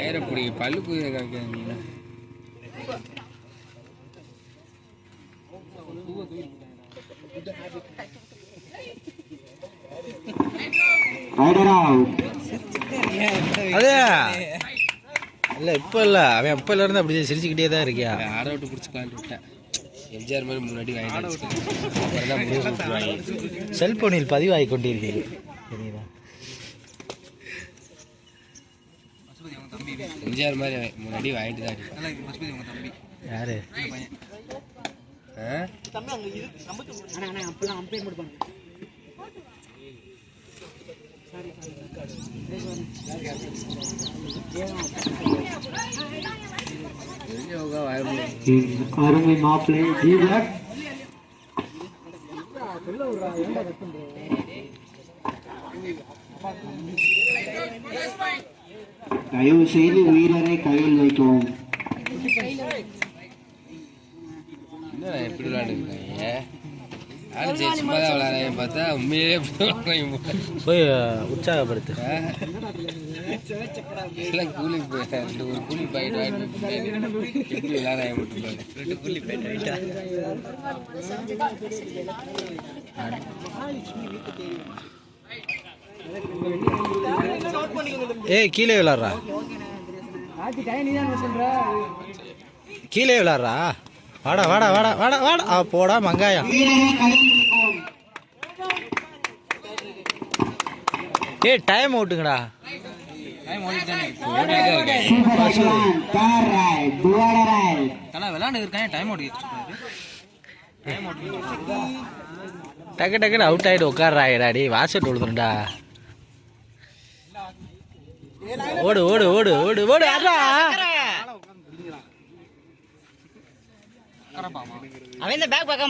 ஐயரப்புடி பல்லுக்கு அதே இல்ல இப்ப இல்ல அவன் அப்பல இருந்து அப்படியே சிரிச்சுக்கிட்டே தான் இருக்கியா. ஆட விட்டு பிடிச்சிக்கலான்னு விட்டேன். எம்ஜிஆர் மாதிரி முன்னாடி வாங்கிட்டு செல்போனில் பதிவாகி கொண்டிருக்கிறீர்கள் தெரியுதா. எம்ஜிஆர் மாதிரி முன்னாடி வாங்கிட்டு தான் யாரு அருமை மாப்பிள்ளை ஜீவன் தயவு செய்து வீரரை கையில் வைக்கவும். எப்படி விளையாண்டுருக்காங்க சும்மா தான் விளையாடுறாங்க பார்த்தா உண்மையிலே போய் உற்சாகப்படுத்து. கூலி ஒரு கூலி பாக்கெட் வாங்கிட்டு எப்படி விளையாடுறாங்க மட்டும் 2 கூலி பாக்கெட் ஏய் கீழே விளாட்றா, கீழே விளாட்றா. வாடா வாடா வாடா வாடா வாடா போடா மங்காயம். ஏய் டைம் அவுட்டுங்கடா. டக்கு டக்குன்னு அவுட் ஆகிட்டு உட்காராடாடி. வாசட் விழுதுண்டா. ஓடு ஓடு ஓடு ஓடு ஓடு. அடா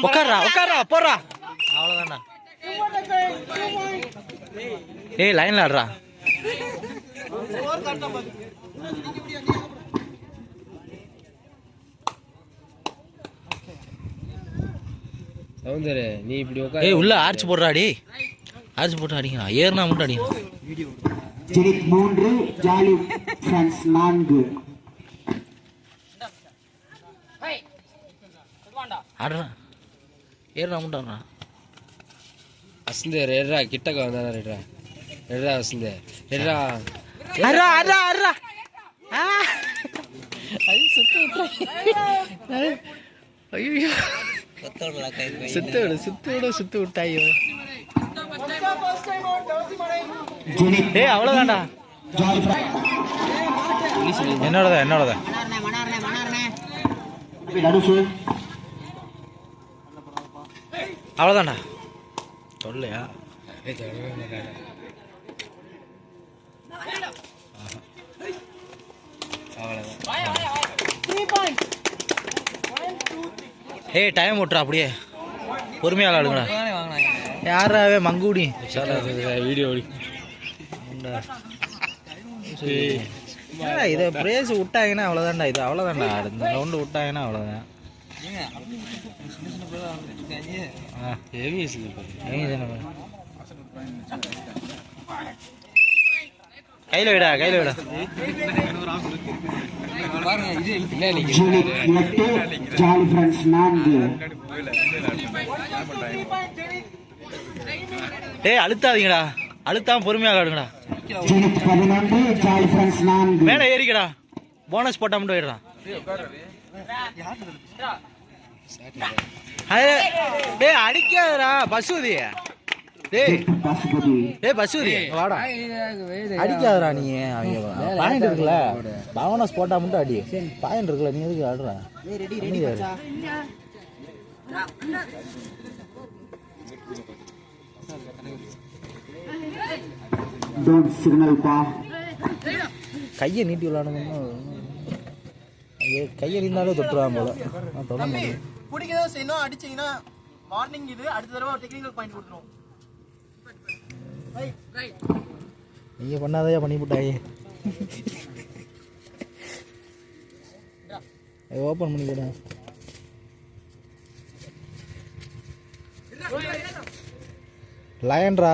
உட்கார்றா உட்கார்றா போடுறா. அவ்வளோதான்டா. ஏய் லைன்ல ஆடுறா. சௌந்தர்யா நீ இப்படி உட்கார். ஏய் உள்ள ஆர்ச் போடுறாடி. ஆர்ச் போட்டு அடிங்க. ஏறுனா மட்டும் அடிங்க. Zenith 3 jolly friends 4. ஆடுறா ஏறுனா மட்டும் ஆடுறா. வசந்தே ரெட்ரா கிட்டக்க வந்தானே ரெட்ரா ரெட்ரா வசந்தே ரெட்ரா அறா அறா அறா. ஐயோ சுத்து விட்டாய். ஐயோ சுத்து விடு சுத்து விடு சுத்து விட்டாயோ. ஏய் அவ்வளோதான்டா. என்னோடதா என்னோடதா. அவ்வளோதான்டா. சொல்லலையா? ஏய் டைம் விட்டுறா அப்படியே பொறுமையாக விளாடுங்கடா. யாராவே மங்கூடி வீடியோ இதை பிரேஸ் விட்டாங்கன்னா அவ்வளோதான்டா. இது அவ்வளோதான்டா. இந்த ரவுண்டு விட்டாங்கன்னா அவ்வளோதான். கையில் விடா கையில் விடா. ஏய் அழுத்தாதீங்கடா. அழுத்தாம பொறுமையாக விளாடுங்கடா. மேலே ஏறிக்கடா. போனஸ் போட்டா மட்டும் போயிடுறான். டேய் அடிக்காதடா பசுதி. டேய் பசுதி வாடா. அடிக்காதடா நீ. பாயிண்ட் இருக்குல்ல போனஸ் போட்டா மட்டும் அடி. பாயிண்ட் இருக்குல்ல நீ எதுக்கு ஆடுற? கையை நீட்டி விளாடணும்னா கையை நீந்தாலே தொட்டுருவாங்க போல. நான் தொட முடியும். பிடிக்கதான் செய்யணும். அடிச்சீங்கன்னா வார்னிங். இது அடுத்த தடவை டெக்னிக்கல் பாயிண்ட் கொடுத்துரும். நீங்க பண்ணாதையா பண்ணி போட்டாயே. ஓப்பன் பண்ணி போட லயன்ரா.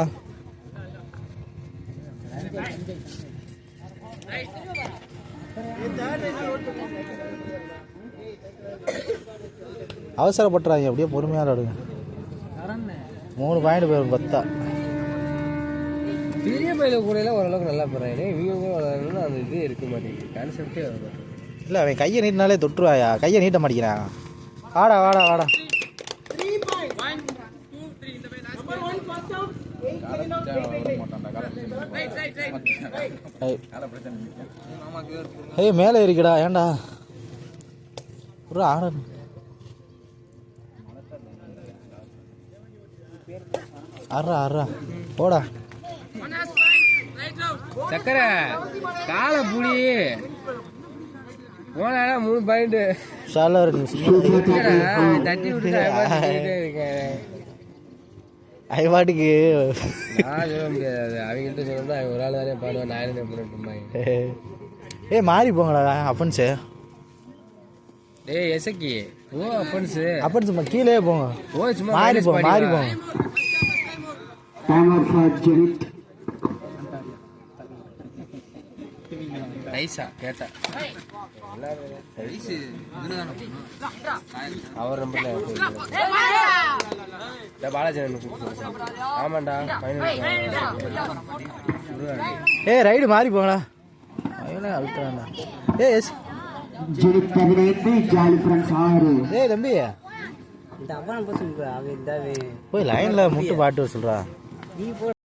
அவசரப்பட்டுறாங்க, அப்படியே பொறுமையாக விளாடுங்க. 3 பாயிண்ட் போயிடும் 10. பெரிய பையில கூட ஓரளவுக்கு நல்லா போறாங்க. இவங்க அந்த இது இருக்க மாட்டேங்குது, கான்செப்டே வர மாட்டேங்குது. இல்லை அவன் கையை நீட்டினாலே தொட்டுருவாயா, கையை நீட்ட மாட்டேங்கிறான். வாடா வாடா வாடா. ஏய் மேலே இருக்கடா, ஏன்டா ஒரு ஆட ஆறா ஆறா போடா. சக்கரை காலை புடி போனா 3 பாயிண்ட் சாலர் தட்டி விட்டு ஐவாட்டுக்கு நான் சொல்ல முடியாது. அவங்கள்ட்ட சொல்லணும், அவங்க ஒரு ஆள் தானே பாடுவேன். நான் என்ன பண்ணிட்டு ஏ மாறி போங்கடா அப்பன்ஸு. டேய் எசக்கி ஓ அப்பன்ஸு அப்பன்ஸ் கீழே போங்க. ஓ சும்மா மாறி போங்க மாறி போங்க. Timer for Jarit. நைஸா கேட்டா அவர் நம்பர்ல பாலாஜி ஆமாண்டா. ஏ ரைடு மாறி போங்கடா. அழுத்தாண்டா. ஏ எஸ் Jarit 15, Jolly Friends 6. ஏய் தம்பி போய் லைன்ல முட்டு பாட்டு சொல்றா.